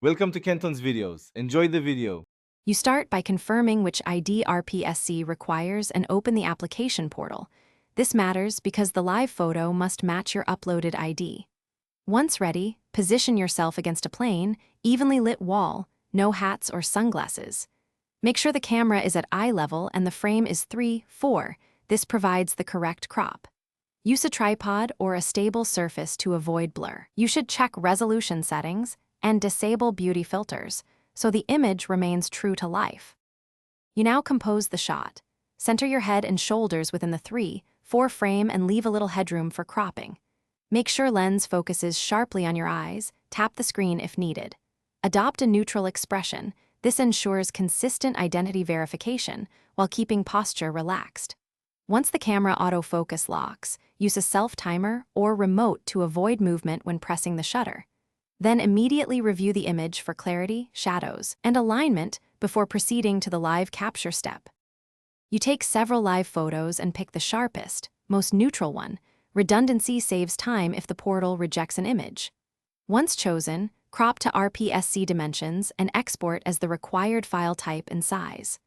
Welcome to Kenton's videos. Enjoy the video. You start by confirming which ID Rpsc requires and open the application portal. This matters because the live photo must match your uploaded ID. Once ready, position yourself against a plain, evenly lit wall, no hats or sunglasses. Make sure the camera is at eye level and the frame is 3:4. This provides the correct crop. Use a tripod or a stable surface to avoid blur. You should check resolution settings and disable beauty filters, so the image remains true to life. You now compose the shot. Center your head and shoulders within the 3:4 frame and leave a little headroom for cropping. Make sure lens focuses sharply on your eyes, tap the screen if needed. Adopt a neutral expression. This ensures consistent identity verification while keeping posture relaxed. Once the camera autofocus locks, use a self-timer or remote to avoid movement when pressing the shutter. Then immediately review the image for clarity, shadows, and alignment before proceeding to the live capture step. You take several live photos and pick the sharpest, most neutral one. Redundancy saves time if the portal rejects an image. Once chosen, crop to Rpsc dimensions and export as the required file type and size.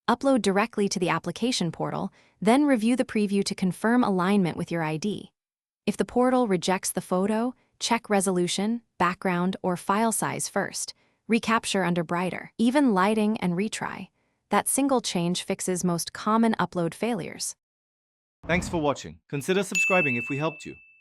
Upload directly to the application portal, then review the preview to confirm alignment with your ID. If the portal rejects the photo, check resolution, background, or file size first. Recapture under brighter, even lighting, and retry. That single change fixes most common upload failures. Thanks for watching. Consider subscribing if we helped you.